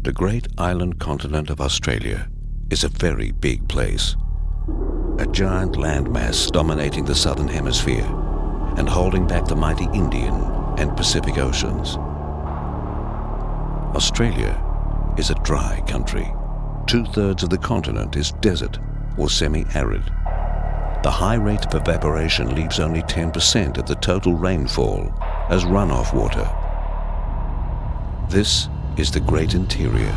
The great island continent of Australia is a very big place. A giant landmass dominating the southern hemisphere and holding back the mighty Indian and Pacific Oceans. Australia is a dry country. 2/3 of the continent is desert or semi-arid. The high rate of evaporation leaves only 10% of the total rainfall as runoff water. This is the great interior,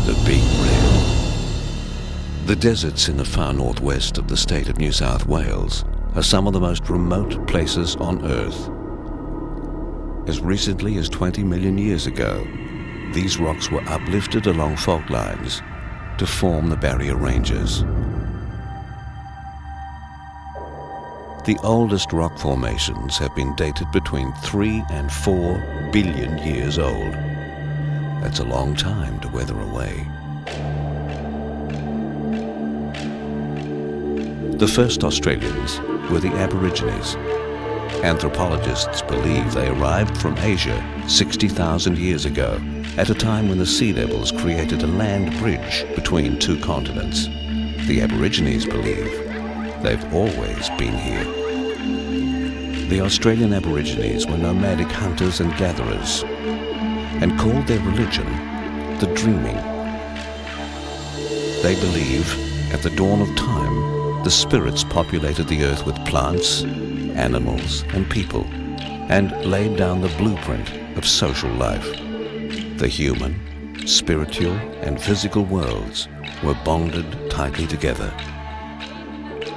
the Big Red. The deserts in the far northwest of the state of New South Wales are some of the most remote places on Earth. As recently as 20 million years ago, these rocks were uplifted along fault lines to form the barrier ranges. The oldest rock formations have been dated between 3 and 4 billion years old. That's a long time to weather away. The first Australians were the Aborigines. Anthropologists believe they arrived from Asia 60,000 years ago, at a time when the sea levels created a land bridge between two continents. The Aborigines believe they've always been here. The Australian Aborigines were nomadic hunters and gatherers, and called their religion the dreaming. They believe at the dawn of time, the spirits populated the earth with plants, animals, and people, and laid down the blueprint of social life. The human, spiritual, and physical worlds were bonded tightly together.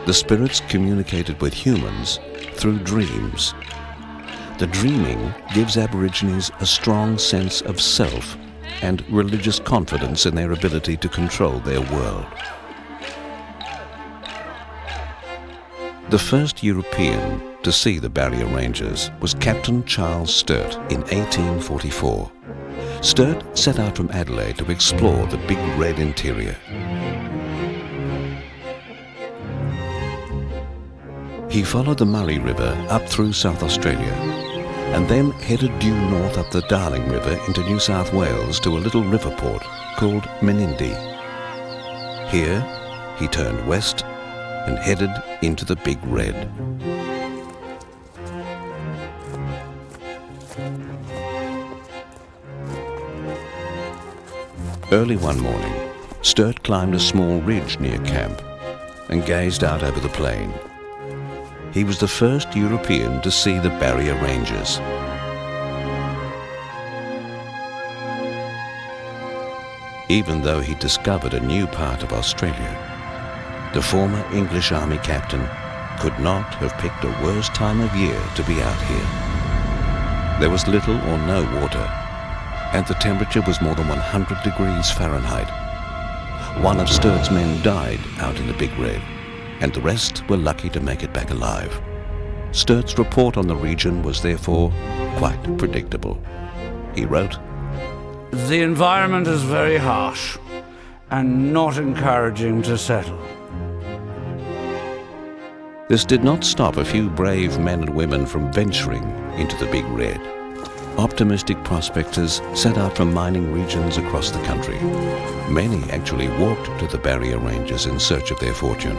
The spirits communicated with humans through dreams. The dreaming gives Aborigines a strong sense of self and religious confidence in their ability to control their world. The first European to see the barrier ranges was Captain Charles Sturt in 1844. Sturt set out from Adelaide to explore the Big Red interior. He followed the Murray River up through South Australia and then headed due north up the Darling River into New South Wales to a little river port called Menindee. Here, he turned west and headed into the Big Red. Early one morning, Sturt climbed a small ridge near camp and gazed out over the plain. He was the first European to see the barrier ranges. Even though he discovered a new part of Australia, the former English Army captain could not have picked a worse time of year to be out here. There was little or no water, and the temperature was more than 100 degrees Fahrenheit. One of Sturt's men died out in the Big Red, and the rest were lucky to make it back alive. Sturt's report on the region was therefore quite predictable. He wrote, "The environment is very harsh and not encouraging to settle." This did not stop a few brave men and women from venturing into the Big Red. Optimistic prospectors set out from mining regions across the country. Many actually walked to the barrier ranges in search of their fortune.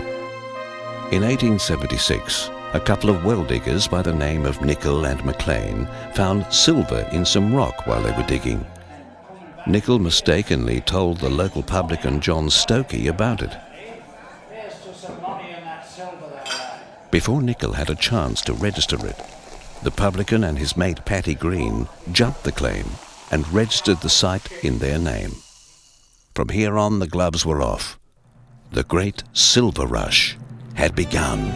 In 1876, a couple of well diggers by the name of Nicol and McLean found silver in some rock while they were digging. Nicol mistakenly told the local publican John Stokey about it. Before Nicol had a chance to register it, the publican and his mate Paddy Green jumped the claim and registered the site in their name. From here on, the gloves were off. The great silver rush had begun.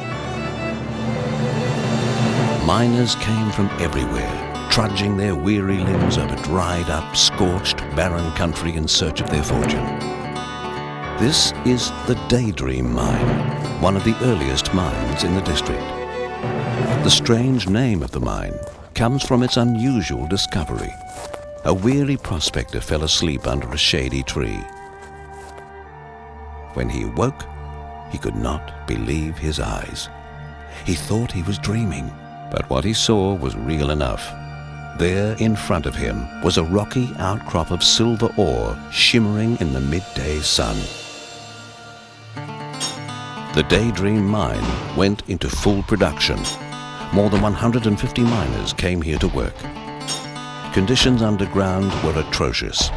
Miners came from everywhere, trudging their weary limbs over dried-up, scorched, barren country in search of their fortune. This is the Daydream Mine, one of the earliest mines in the district. The strange name of the mine comes from its unusual discovery. A weary prospector fell asleep under a shady tree. When he awoke, he could not believe his eyes. He thought he was dreaming, but what he saw was real enough. There in front of him was a rocky outcrop of silver ore shimmering in the midday sun. The Daydream mine went into full production. More than 150 miners came here to work. Conditions underground were atrocious.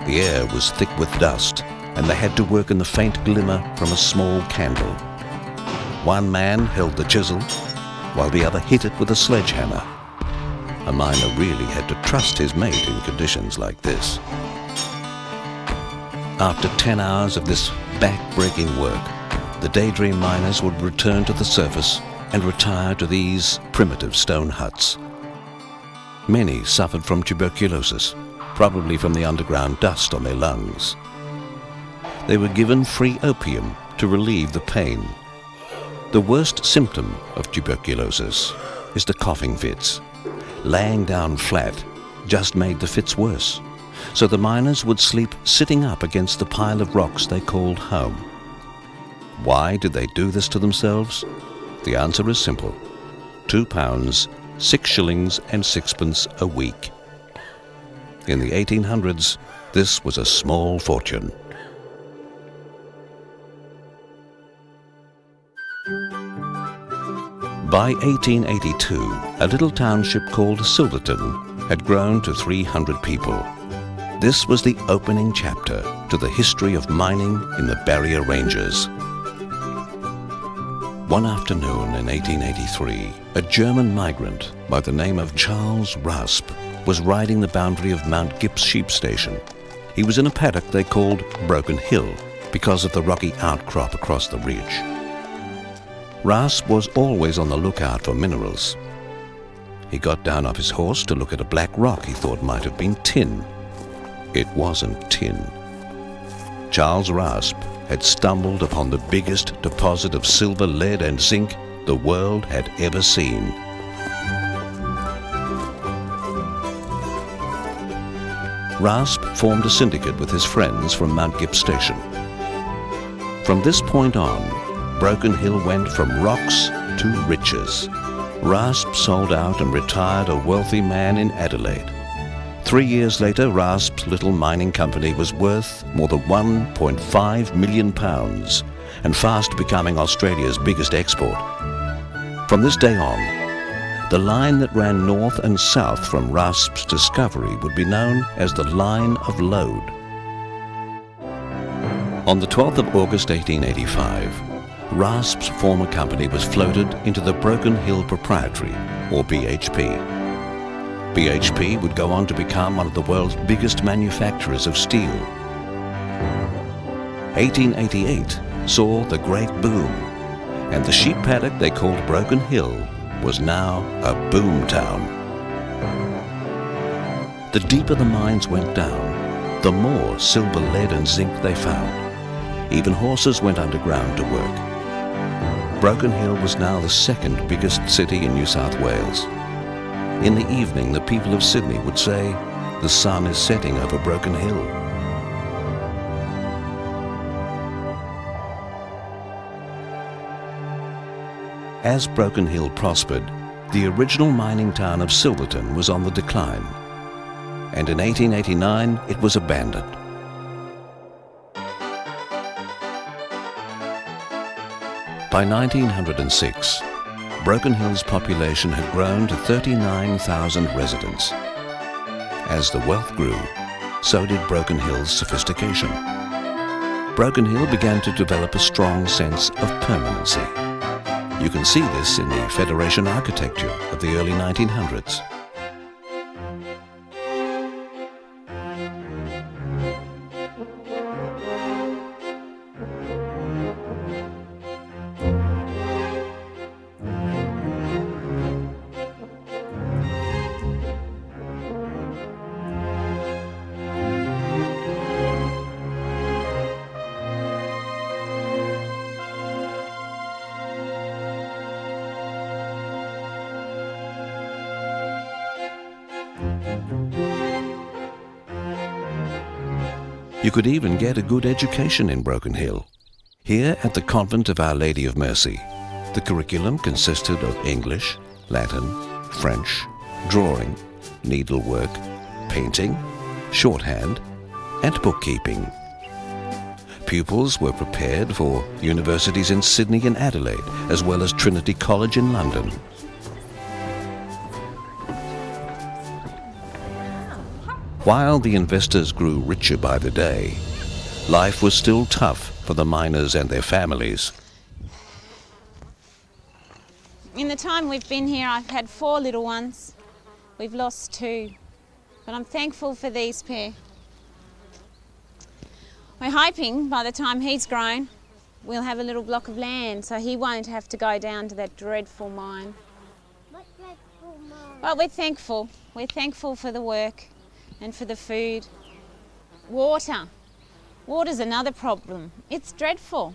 The air was thick with dust, and they had to work in the faint glimmer from a small candle. One man held the chisel, while the other hit it with a sledgehammer. A miner really had to trust his mate in conditions like this. After 10 hours of this back-breaking work, the Daydream miners would return to the surface and retire to these primitive stone huts. Many suffered from tuberculosis, probably from the underground dust on their lungs. They were given free opium to relieve the pain. The worst symptom of tuberculosis is the coughing fits. Laying down flat just made the fits worse, so the miners would sleep sitting up against the pile of rocks they called home. Why did they do this to themselves? The answer is simple. £2, 6 shillings and sixpence a week. In the 1800s, this was a small fortune. By 1882, a little township called Silverton had grown to 300 people. This was the opening chapter to the history of mining in the Barrier Ranges. One afternoon in 1883, a German migrant by the name of Charles Rasp was riding the boundary of Mount Gipp's sheep station. He was in a paddock they called Broken Hill because of the rocky outcrop across the ridge. Rasp was always on the lookout for minerals. He got down off his horse to look at a black rock he thought might have been tin. It wasn't tin. Charles Rasp had stumbled upon the biggest deposit of silver, lead and zinc the world had ever seen. Rasp formed a syndicate with his friends from Mount Gipp Station. From this point on, Broken Hill went from rocks to riches. Rasp sold out and retired a wealthy man in Adelaide. 3 years later, Rasp's little mining company was worth more than £1.5 million and fast becoming Australia's biggest export. From this day on, the line that ran north and south from Rasp's discovery would be known as the Line of Lode. On the 12th of August 1885, Rasp's former company was floated into the Broken Hill Proprietary, or BHP. BHP would go on to become one of the world's biggest manufacturers of steel. 1888 saw the great boom, and the sheep paddock they called Broken Hill was now a boom town. The deeper the mines went down, the more silver, lead and zinc they found. Even horses went underground to work. Broken Hill was now the second biggest city in New South Wales. In the evening, the people of Sydney would say, "The sun is setting over Broken Hill." As Broken Hill prospered, the original mining town of Silverton was on the decline, and in 1889 it was abandoned. By 1906, Broken Hill's population had grown to 39,000 residents. As the wealth grew, so did Broken Hill's sophistication. Broken Hill began to develop a strong sense of permanency. You can see this in the Federation architecture of the early 1900s. You could even get a good education in Broken Hill. Here at the Convent of Our Lady of Mercy, the curriculum consisted of English, Latin, French, drawing, needlework, painting, shorthand, and bookkeeping. Pupils were prepared for universities in Sydney and Adelaide, as well as Trinity College in London. While the investors grew richer by the day, life was still tough for the miners and their families. In the time we've been here, I've had 4 little ones. We've lost 2, but I'm thankful for these pair. We're hoping by the time he's grown, we'll have a little block of land so he won't have to go down to that dreadful mine. What dreadful mine? But we're thankful. We're thankful for the work and for the food. Water. Water's another problem. It's dreadful.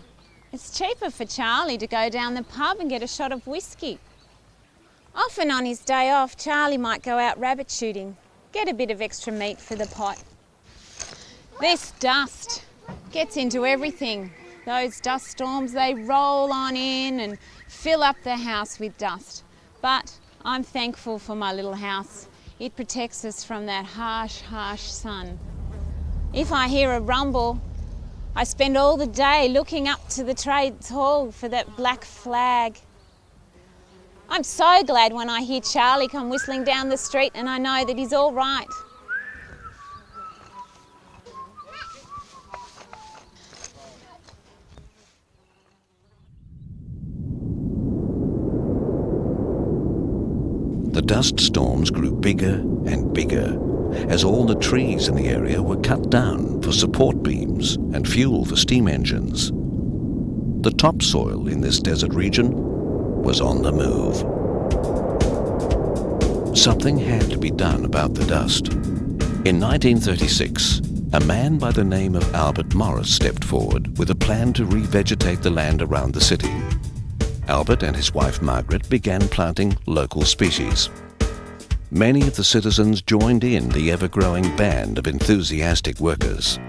It's cheaper for Charlie to go down the pub and get a shot of whiskey. Often on his day off, Charlie might go out rabbit shooting, get a bit of extra meat for the pot. This dust gets into everything. Those dust storms, they roll on in and fill up the house with dust. But I'm thankful for my little house. It protects us from that harsh, harsh sun. If I hear a rumble, I spend all the day looking up to the trades hall for that black flag. I'm so glad when I hear Charlie come whistling down the street and I know that he's all right. The dust storms grew bigger and bigger as all the trees in the area were cut down for support beams and fuel for steam engines. The topsoil in this desert region was on the move. Something had to be done about the dust. In 1936, a man by the name of Albert Morris stepped forward with a plan to revegetate the land around the city. Albert and his wife Margaret began planting local species. Many of the citizens joined in the ever-growing band of enthusiastic workers.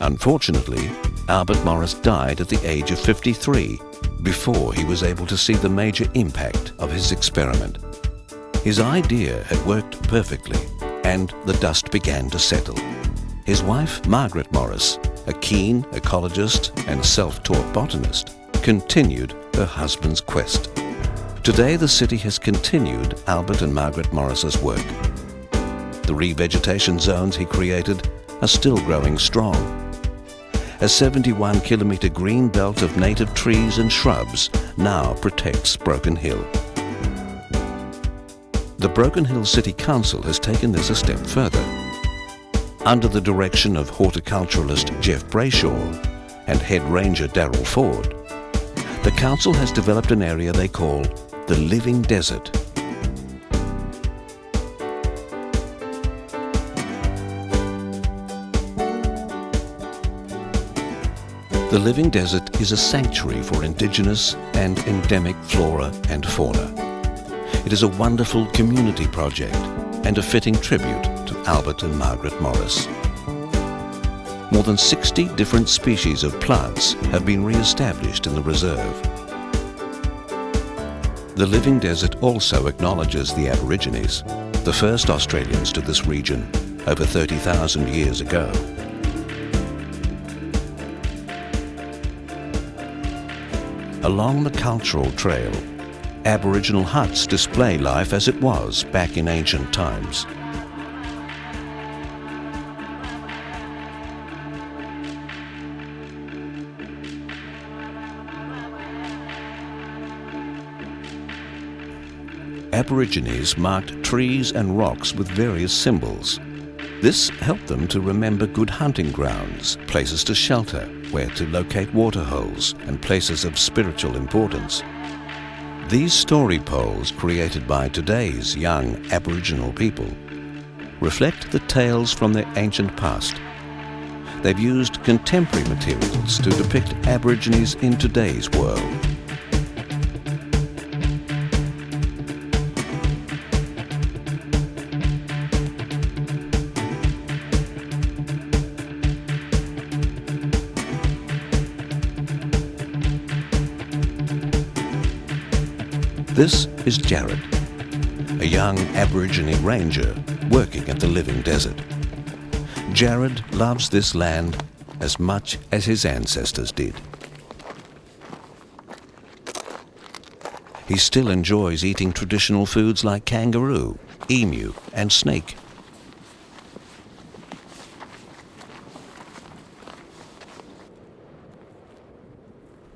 Unfortunately, Albert Morris died at the age of 53 before he was able to see the major impact of his experiment. His idea had worked perfectly, and the dust began to settle. His wife, Margaret Morris, a keen ecologist and self-taught botanist, continued her husband's quest. Today, the city has continued Albert and Margaret Morris's work. The revegetation zones he created are still growing strong. A 71-kilometre green belt of native trees and shrubs now protects Broken Hill. The Broken Hill City Council has taken this a step further. Under the direction of horticulturalist Jeff Brayshaw and head ranger Darryl Ford, the council has developed an area they call the Living Desert. The Living Desert is a sanctuary for indigenous and endemic flora and fauna. It is a wonderful community project and a fitting tribute to Albert and Margaret Morris. More than 60 different species of plants have been re-established in the reserve. The Living Desert also acknowledges the Aborigines, the first Australians to this region over 30,000 years ago. Along the cultural trail, Aboriginal huts display life as it was back in ancient times. Aborigines marked trees and rocks with various symbols. This helped them to remember good hunting grounds, places to shelter, where to locate waterholes, and places of spiritual importance. These story poles, created by today's young Aboriginal people, reflect the tales from their ancient past. They've used contemporary materials to depict Aborigines in today's world. This is Jared. a young Aborigine ranger working at the living desert. Jared loves this land as much as his ancestors did. He still enjoys eating traditional foods like kangaroo, emu, and snake.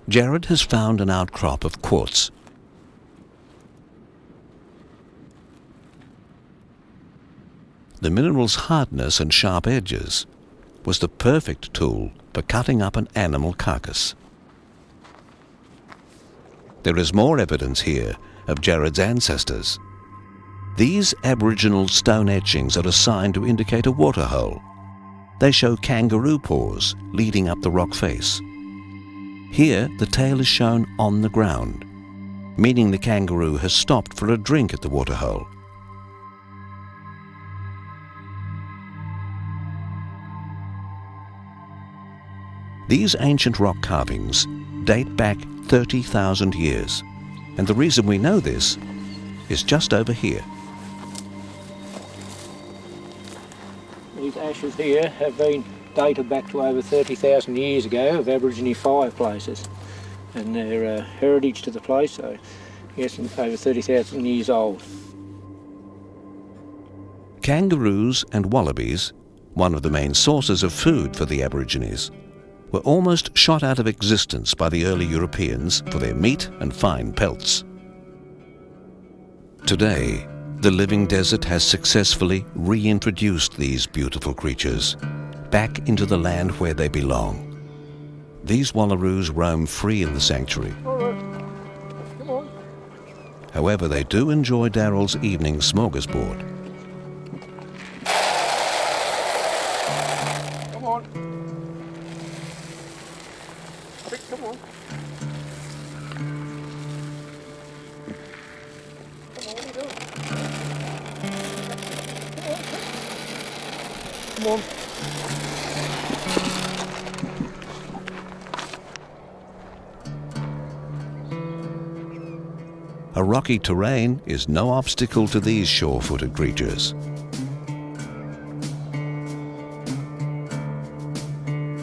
Jared has found an outcrop of quartz. The mineral's hardness and sharp edges was the perfect tool for cutting up an animal carcass. There is more evidence here of Jared's ancestors. These Aboriginal stone etchings are assigned to indicate a waterhole. They show kangaroo paws leading up the rock face. Here, the tail is shown on the ground, meaning the kangaroo has stopped for a drink at the waterhole. These ancient rock carvings date back 30,000 years, and the reason we know this is just over here. These ashes here have been dated back to over 30,000 years ago of Aborigine fireplaces, and they're heritage to the place, so yes, over 30,000 years old. Kangaroos and wallabies, one of the main sources of food for the Aborigines, were almost shot out of existence by the early Europeans for their meat and fine pelts. Today, the living desert has successfully reintroduced these beautiful creatures back into the land where they belong. These wallaroos roam free in the sanctuary. Come on. However, they do enjoy Daryl's evening smorgasbord. Come on. Quick, come on. Come on, what are you doing? Come on. A rocky terrain is no obstacle to these sure-footed creatures.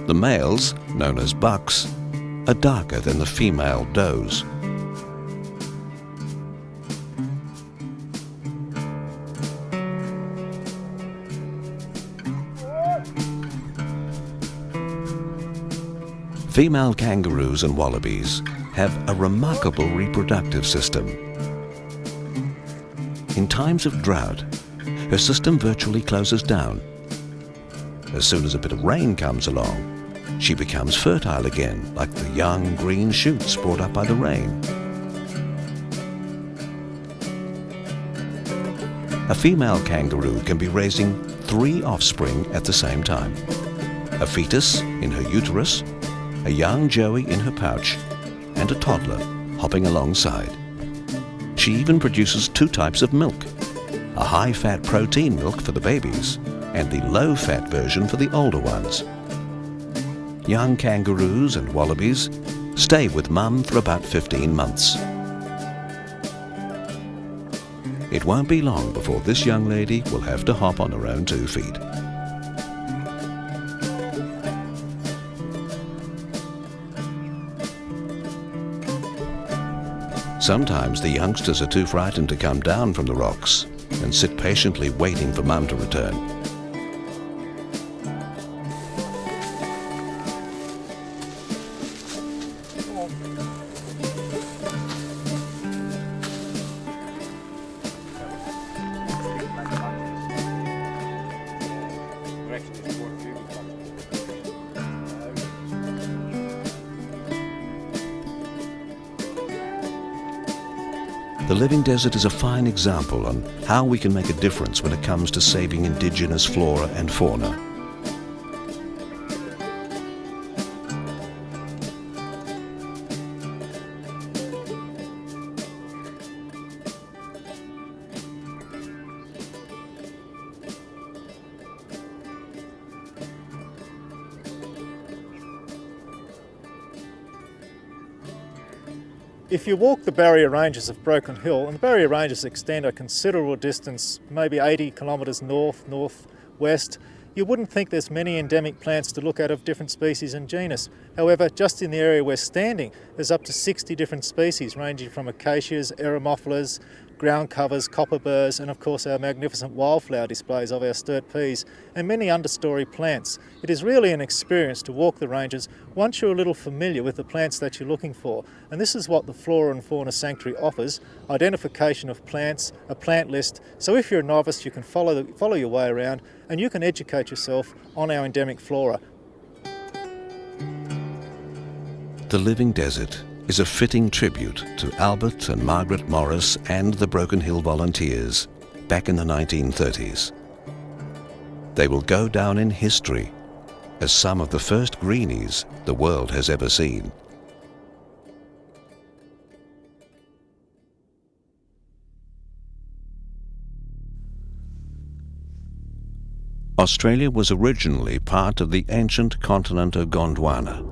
The males, known as bucks, are darker than the female does. Female kangaroos and wallabies have a remarkable reproductive system. In times of drought, her system virtually closes down. As soon as a bit of rain comes along, she becomes fertile again, like the young green shoots brought up by the rain. A female kangaroo can be raising 3 offspring at the same time. A fetus in her uterus, a young joey in her pouch, and a toddler hopping alongside. She even produces 2 types of milk, a high-fat protein milk for the babies and the low-fat version for the older ones. Young kangaroos and wallabies stay with mum for about 15 months. It won't be long before this young lady will have to hop on her own 2 feet. Sometimes the youngsters are too frightened to come down from the rocks and sit patiently waiting for mum to return. The living desert is a fine example on how we can make a difference when it comes to saving indigenous flora and fauna. If you walk the barrier ranges of Broken Hill, and the barrier ranges extend a considerable distance, maybe 80 kilometres north, northwest, you wouldn't think there's many endemic plants to look at of different species and genus. However, just in the area we're standing, there's up to 60 different species, ranging from acacias, eremophilas, ground covers, copper burrs, and of course our magnificent wildflower displays of our sturt peas, and many understory plants. It is really an experience to walk the ranges once you're a little familiar with the plants that you're looking for. And this is what the Flora and Fauna Sanctuary offers: identification of plants, a plant list, so if you're a novice you can follow your way around and you can educate yourself on our endemic flora. The Living Desert is a fitting tribute to Albert and Margaret Morris and the Broken Hill volunteers back in the 1930s. They will go down in history as some of the first greenies the world has ever seen. Australia was originally part of the ancient continent of Gondwana.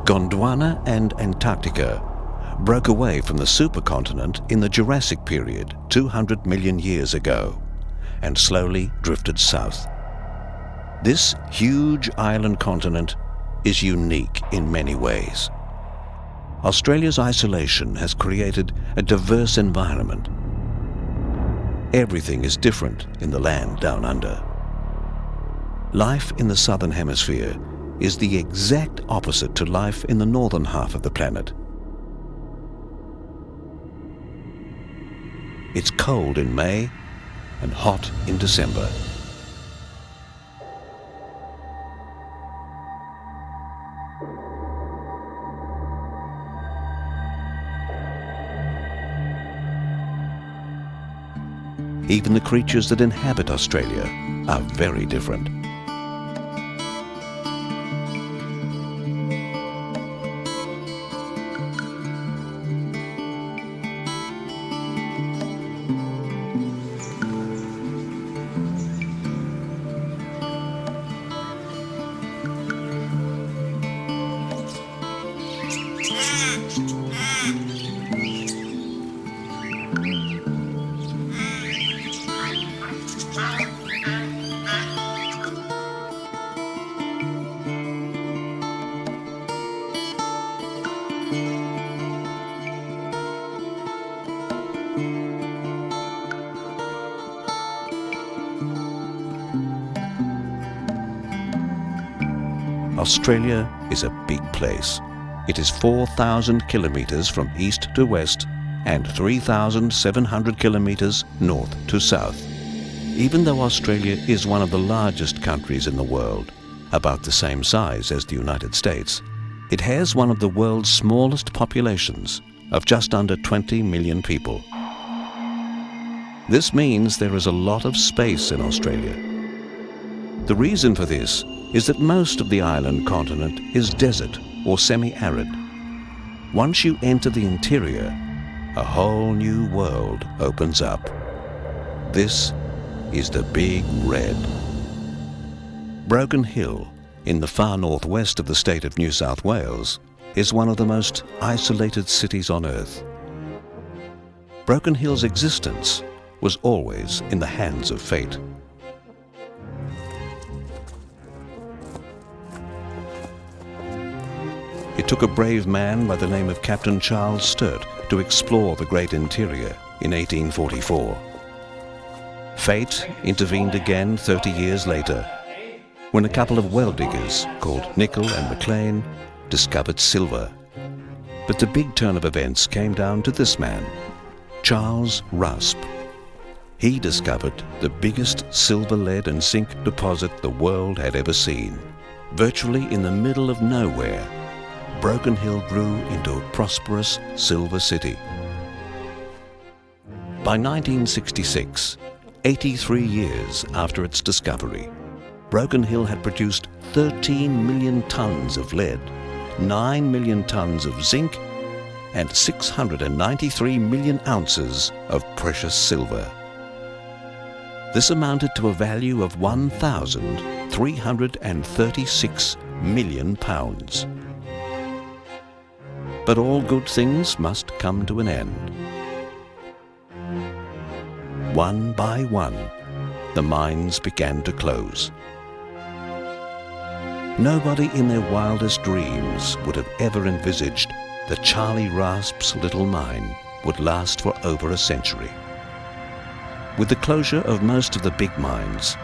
Gondwana and Antarctica broke away from the supercontinent in the Jurassic period 200 million years ago and slowly drifted south. This huge island continent is unique in many ways. Australia's isolation has created a diverse environment. Everything is different in the land down under. Life in the southern hemisphere is the exact opposite to life in the northern half of the planet. It's cold in May and hot in December. Even the creatures that inhabit Australia are very different. Australia is a big place. It is 4,000 kilometres from east to west and 3,700 kilometres north to south. Even though Australia is one of the largest countries in the world, about the same size as the United States, it has one of the world's smallest populations of just under 20 million people. This means there is a lot of space in Australia. The reason for this is that most of the island continent is desert or semi-arid. Once you enter the interior, a whole new world opens up. This is the Big Red. Broken Hill, in the far northwest of the state of New South Wales, is one of the most isolated cities on Earth. Broken Hill's existence was always in the hands of fate. It took a brave man by the name of Captain Charles Sturt to explore the great interior in 1844. Fate intervened again 30 years later, when a couple of well diggers called Nicol and McLean discovered silver. But the big turn of events came down to this man, Charles Rasp. He discovered the biggest silver, lead and zinc deposit the world had ever seen. Virtually in the middle of nowhere, Broken Hill grew into a prosperous silver city. By 1966, 83 years after its discovery, Broken Hill had produced 13 million tons of lead, 9 million tons of zinc, and 693 million ounces of precious silver. This amounted to a value of $1,336 million. But all good things must come to an end. One by one, the mines began to close. Nobody in their wildest dreams would have ever envisaged that Charlie Rasp's little mine would last for over a century. With the closure of most of the big mines,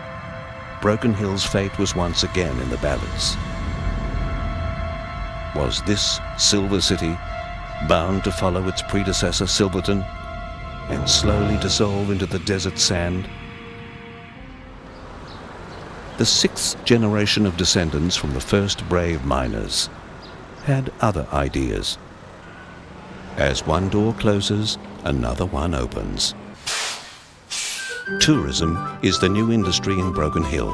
Broken Hill's fate was once again in the balance. Was this Silver City bound to follow its predecessor Silverton and slowly dissolve into the desert sand? The sixth generation of descendants from the first brave miners had other ideas. As one door closes, another one opens. Tourism is the new industry in Broken Hill.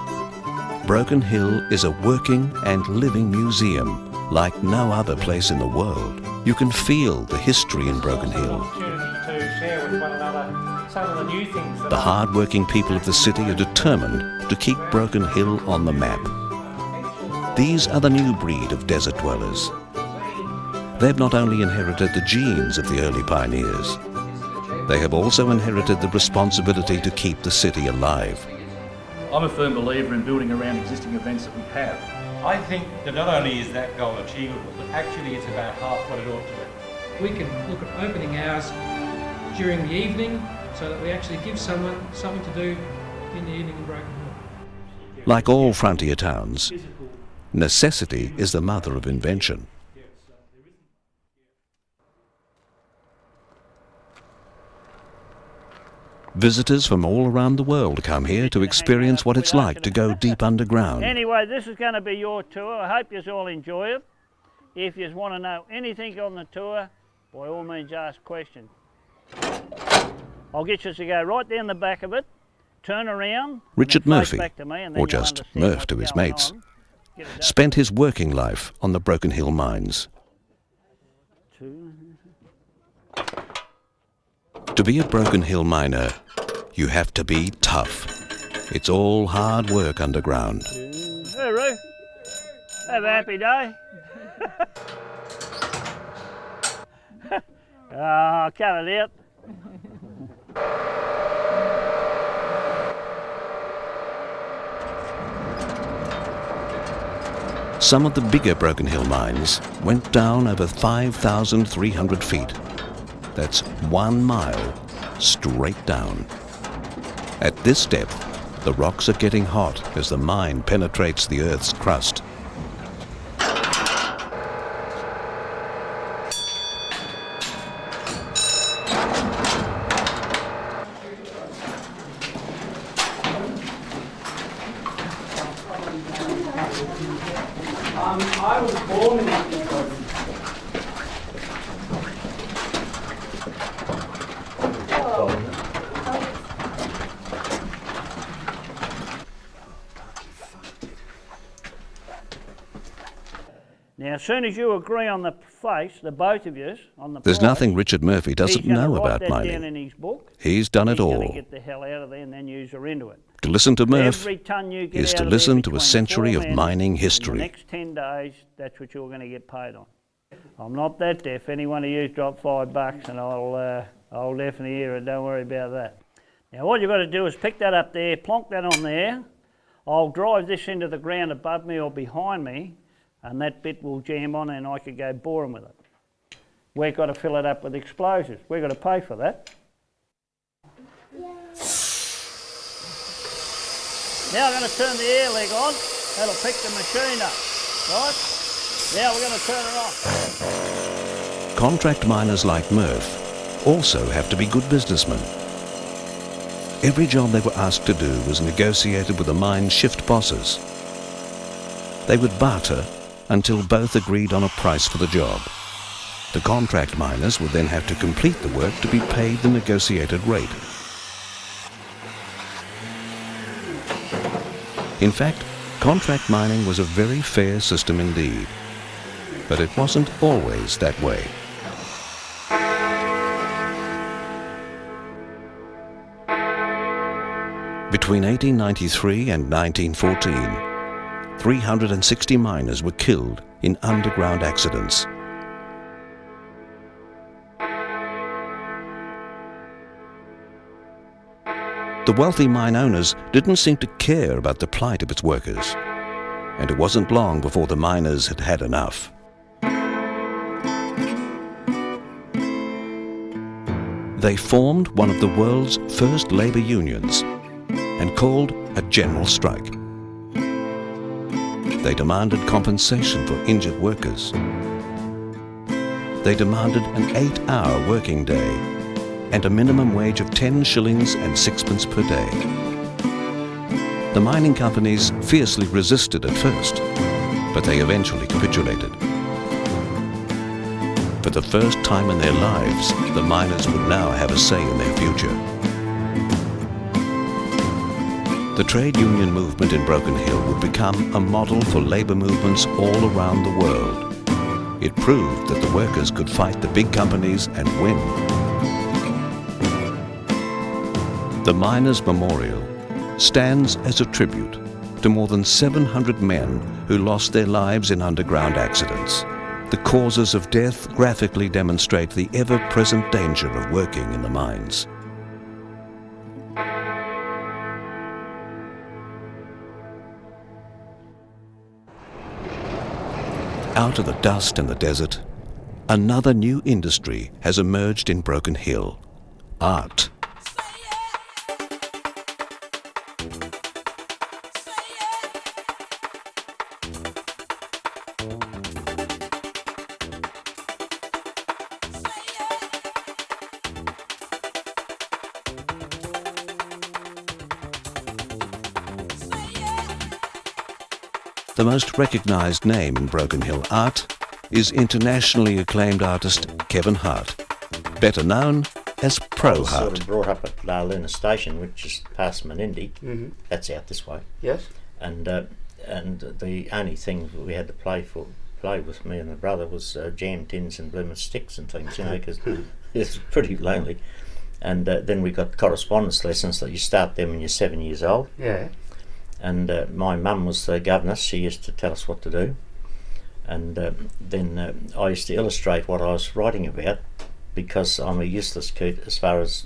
Broken Hill is a working and living museum like no other place in the world. You can feel the history in Broken Hill. The hard-working people of the city are determined to keep Broken Hill on the map. These are the new breed of desert dwellers. They've not only inherited the genes of the early pioneers, they have also inherited the responsibility to keep the city alive. I'm a firm believer in building around existing events that we have. I think that not only is that goal achievable, but actually it's about half what it ought to be. We can look at opening hours during the evening so that we actually give someone something to do in the evening in Broken Hill. Like all frontier towns, necessity is the mother of invention. Visitors from all around the world come here to experience what it's like to go deep underground. Anyway, this is going to be your tour. I hope you all enjoy it. If you want to know anything on the tour, by all means ask questions. I'll get you to go right down the back of it, turn around. Richard Murphy, back to me, or just Murph to his mates, spent his working life on the Broken Hill mines. To be a Broken Hill miner, you have to be tough. It's all hard work underground. Hey, Roo. Have a happy day. Cut it out. Some of the bigger Broken Hill mines went down over 5,300 feet. That's 1 mile straight down. At this depth, the rocks are getting hot as the mine penetrates the Earth's crust. I was born in this country. Now, as soon as you agree on the face, the both of you, on the There's price, nothing Richard Murphy doesn't know about He's going to write that down mining. in his book. He's done it He's going all. to get the hell out of there and then use her into it. To listen to Murph Every ton you get is out to of listen there to a between century 4 of men, mining in the history. next 10 days, that's what you're going to get paid on. I'm not that deaf. Any one of you drop $5 and I'll definitely hear it. Don't worry about that. Now, all you've got to do is pick that up there, plonk that on there. I'll drive this into the ground above me or behind me, and that bit will jam on and I could go boring with it. We've got to fill it up with explosives. We've got to pay for that. Now I'm going to turn the air leg on. That'll pick the machine up, right? Now we're going to turn it on. Contract miners like Murph also have to be good businessmen. Every job they were asked to do was negotiated with the mine shift bosses. They would barter until both agreed on a price for the job. The contract miners would then have to complete the work to be paid the negotiated rate. In fact, contract mining was a very fair system indeed, but it wasn't always that way. Between 1893 and 1914, 360 miners were killed in underground accidents. The wealthy mine owners didn't seem to care about the plight of its workers, and it wasn't long before the miners had had enough. They formed one of the world's first labour unions and called a general strike. They demanded compensation for injured workers. They demanded an 8-hour working day and a minimum wage of 10 shillings and sixpence per day. The mining companies fiercely resisted at first, but they eventually capitulated. For the first time in their lives, the miners would now have a say in their future. The trade union movement in Broken Hill would become a model for labour movements all around the world. It proved that the workers could fight the big companies and win. The Miners' Memorial stands as a tribute to more than 700 men who lost their lives in underground accidents. The causes of death graphically demonstrate the ever-present danger of working in the mines. Out of the dust and the desert, another new industry has emerged in Broken Hill: art. The most recognised name in Broken Hill art is internationally acclaimed artist Kevin Hart, better known as Pro I was Hart. sort of brought up at Laluna Station, which is past Menindee. Mm-hmm. That's out this way. Yes. And the only thing we had to play with me and my brother was jam tins and blooming sticks and things, you know, because it's pretty lonely. And then we got correspondence lessons that you start them when you're 7 years old. Yeah. And my mum was the governess. She used to tell us what to do. And then I used to illustrate what I was writing about, because I'm a useless coot as far as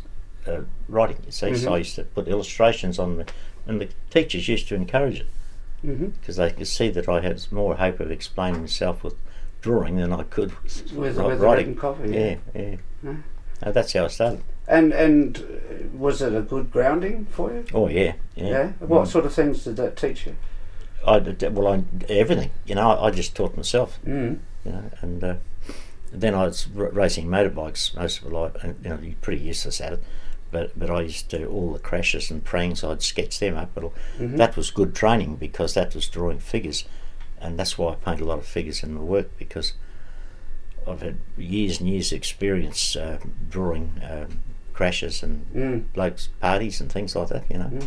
writing, you see. So I used to put illustrations on and the teachers used to encourage it, because they could see that I had more hope of explaining myself with drawing than I could with writing. Written copy. Yeah. That's how I started. And was it a good grounding for you? Oh yeah. What sort of things did that teach you? Everything. You know, I just taught myself. You know, and then I was racing motorbikes most of my life, and you know, you're pretty useless at it. But I used to do all the crashes and prings. I'd sketch them up. But that was good training, because that was drawing figures, and that's why I paint a lot of figures in my work, because I've had years and years experience drawing crashes and blokes' parties and things like that, you know.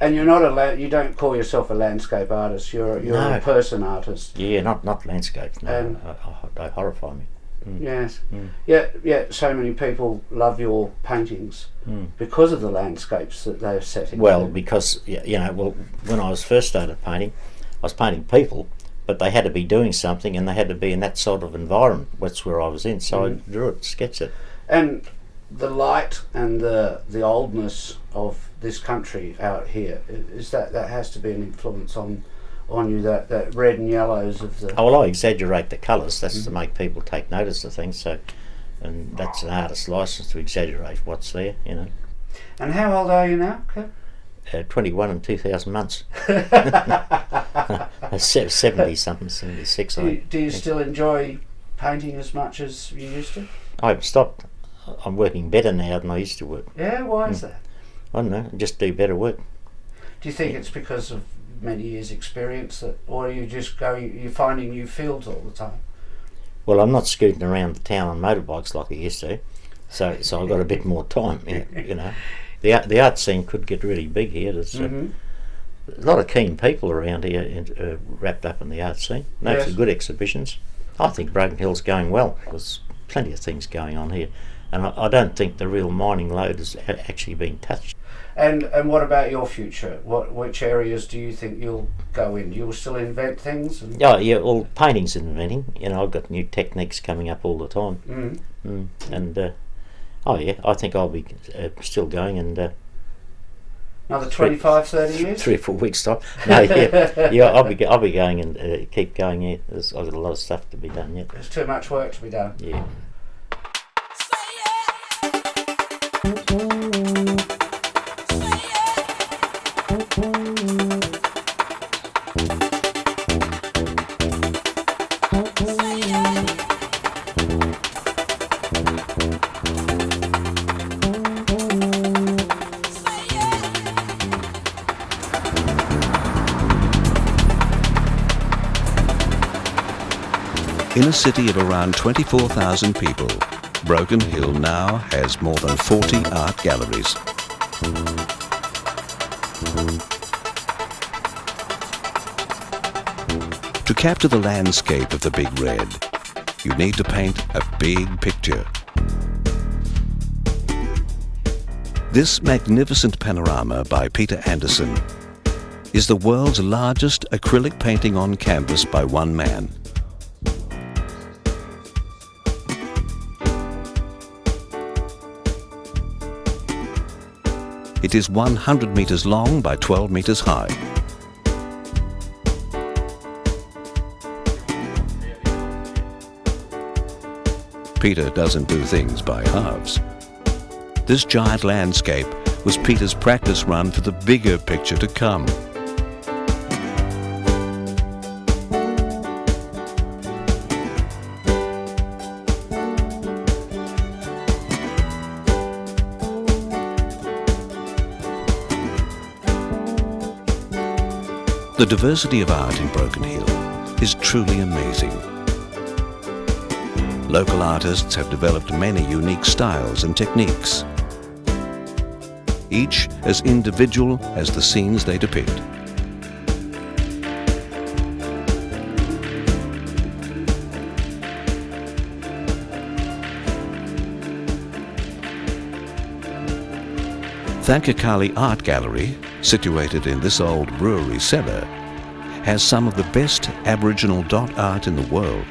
And you're not you don't call yourself a landscape artist. You're a person artist. Yeah, not landscape. No, they horrify me. Yes. Yeah. So many people love your paintings because of the landscapes that they're setting. Well, because you know, when I was first started painting, I was painting people, but they had to be doing something, and they had to be in that sort of environment. That's where I was in, so I drew it, sketched it. And the light and the oldness of this country out here, is that has to be an influence on you, that red and yellows of the... Oh, well, I exaggerate the colours. That's to make people take notice of things. So, and that's an artist's license to exaggerate what's there, you know. And how old are you now, Kev? 21 and 2,000 months. 70 something, 76. Do you still enjoy painting as much as you used to? I've stopped. I'm working better now than I used to work. Yeah, why is that? I don't know, just do better work. Do you think it's because of many years' experience, or are you just you're finding new fields all the time? Well, I'm not scooting around the town on motorbikes like I used to, so I've got a bit more time, you know. The art scene could get really big here. There's a lot of keen people around here wrapped up in the art scene. Good exhibitions. I think Broken Hill's going well. There's plenty of things going on here. And I don't think the real mining lode has actually been touched. And what about your future? Which areas do you think you'll go in? You'll still invent things? Oh yeah, well, painting's inventing. You know, I've got new techniques coming up all the time. And oh yeah, I think I'll be still going and. Another 25, 30 years? 3 or 4 weeks time. No, yeah, I'll be going and keep going. Yeah, I've got a lot of stuff to be done yet. There's too much work to be done. Yeah. In a city of around 24,000 people, Broken Hill now has more than 40 art galleries. To capture the landscape of the Big Red, you need to paint a big picture. This magnificent panorama by Peter Anderson is the world's largest acrylic painting on canvas by one man. It is 100 meters long by 12 meters high. Peter doesn't do things by halves. This giant landscape was Peter's practice run for the bigger picture to come. The diversity of art in Broken Hill is truly amazing. Local artists have developed many unique styles and techniques, each as individual as the scenes they depict. Thankakali Art Gallery, situated in this old brewery cellar, has some of the best Aboriginal dot art in the world.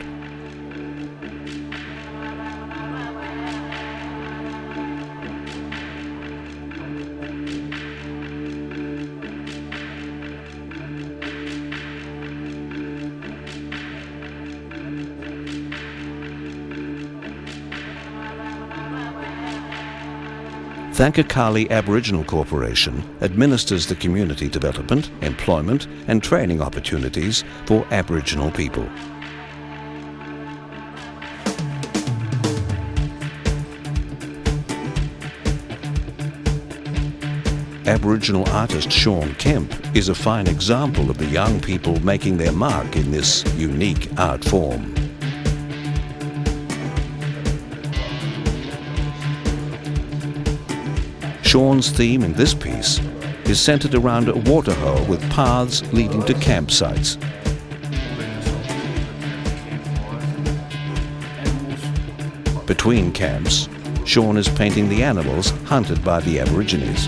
Thankakali Aboriginal Corporation administers the community development, employment and training opportunities for Aboriginal people. Aboriginal artist Sean Kemp is a fine example of the young people making their mark in this unique art form. Sean's theme in this piece is centered around a waterhole with paths leading to campsites. Between camps, Sean is painting the animals hunted by the Aborigines.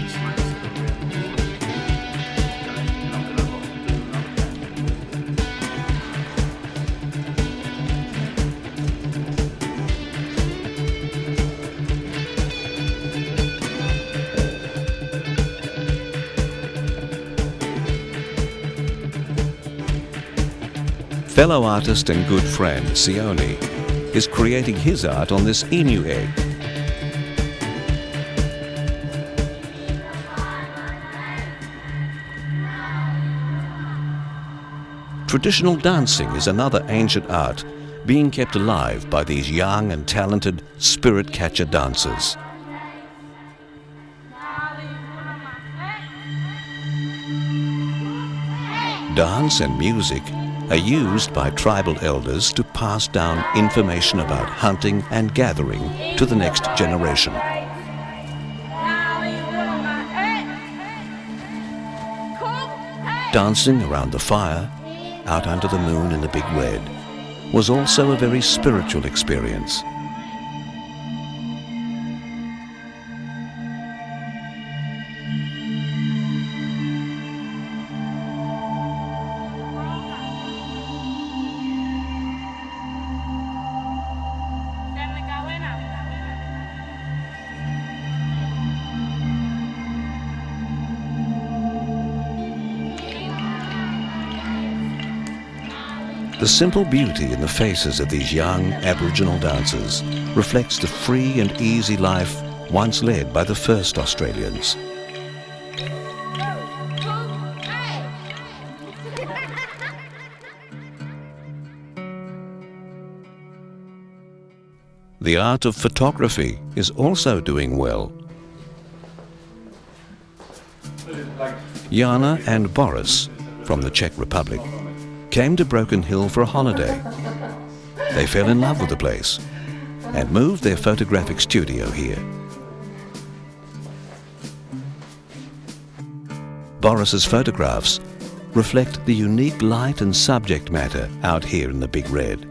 Fellow artist and good friend Sione is creating his art on this emu egg. Traditional dancing is another ancient art being kept alive by these young and talented spirit catcher dancers. Dance and music are used by tribal elders to pass down information about hunting and gathering to the next generation. Dancing around the fire, out under the moon in the Big Red, was also a very spiritual experience. The simple beauty in the faces of these young Aboriginal dancers reflects the free and easy life once led by the first Australians. The art of photography is also doing well. Jana and Boris, from the Czech Republic, came to Broken Hill for a holiday. They fell in love with the place and moved their photographic studio here. Boris's photographs reflect the unique light and subject matter out here in the Big Red.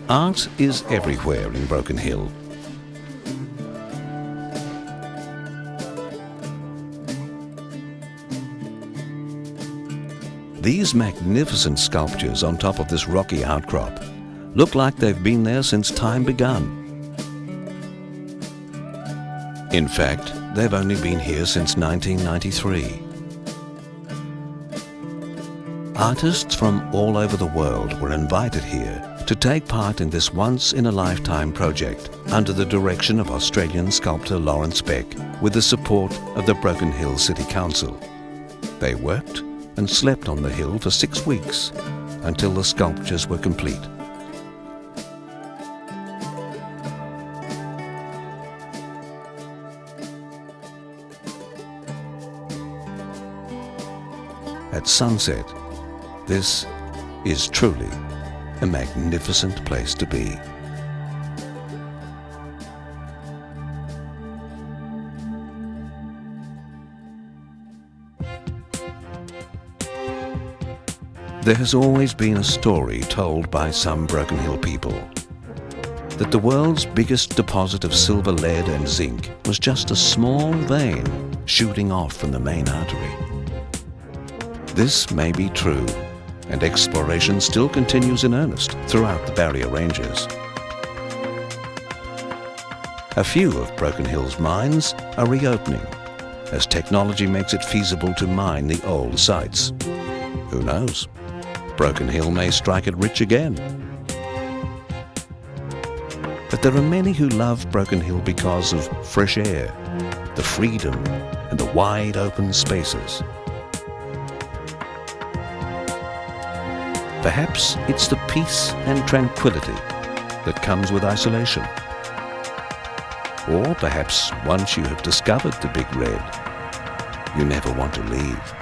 Art is everywhere in Broken Hill. These magnificent sculptures on top of this rocky outcrop look like they've been there since time begun. In fact, they've only been here since 1993. Artists from all over the world were invited here to take part in this once-in-a-lifetime project under the direction of Australian sculptor Lawrence Beck with the support of the Broken Hill City Council. They worked and slept on the hill for 6 weeks until the sculptures were complete. At sunset, this is truly a magnificent place to be. There has always been a story told by some Broken Hill people that the world's biggest deposit of silver, lead and zinc was just a small vein shooting off from the main artery. This may be true, and exploration still continues in earnest throughout the Barrier Ranges. A few of Broken Hill's mines are reopening as technology makes it feasible to mine the old sites. Who knows? Broken Hill may strike it rich again. But there are many who love Broken Hill because of fresh air, the freedom and the wide open spaces. Perhaps it's the peace and tranquility that comes with isolation. Or perhaps once you have discovered the Big Red, you never want to leave.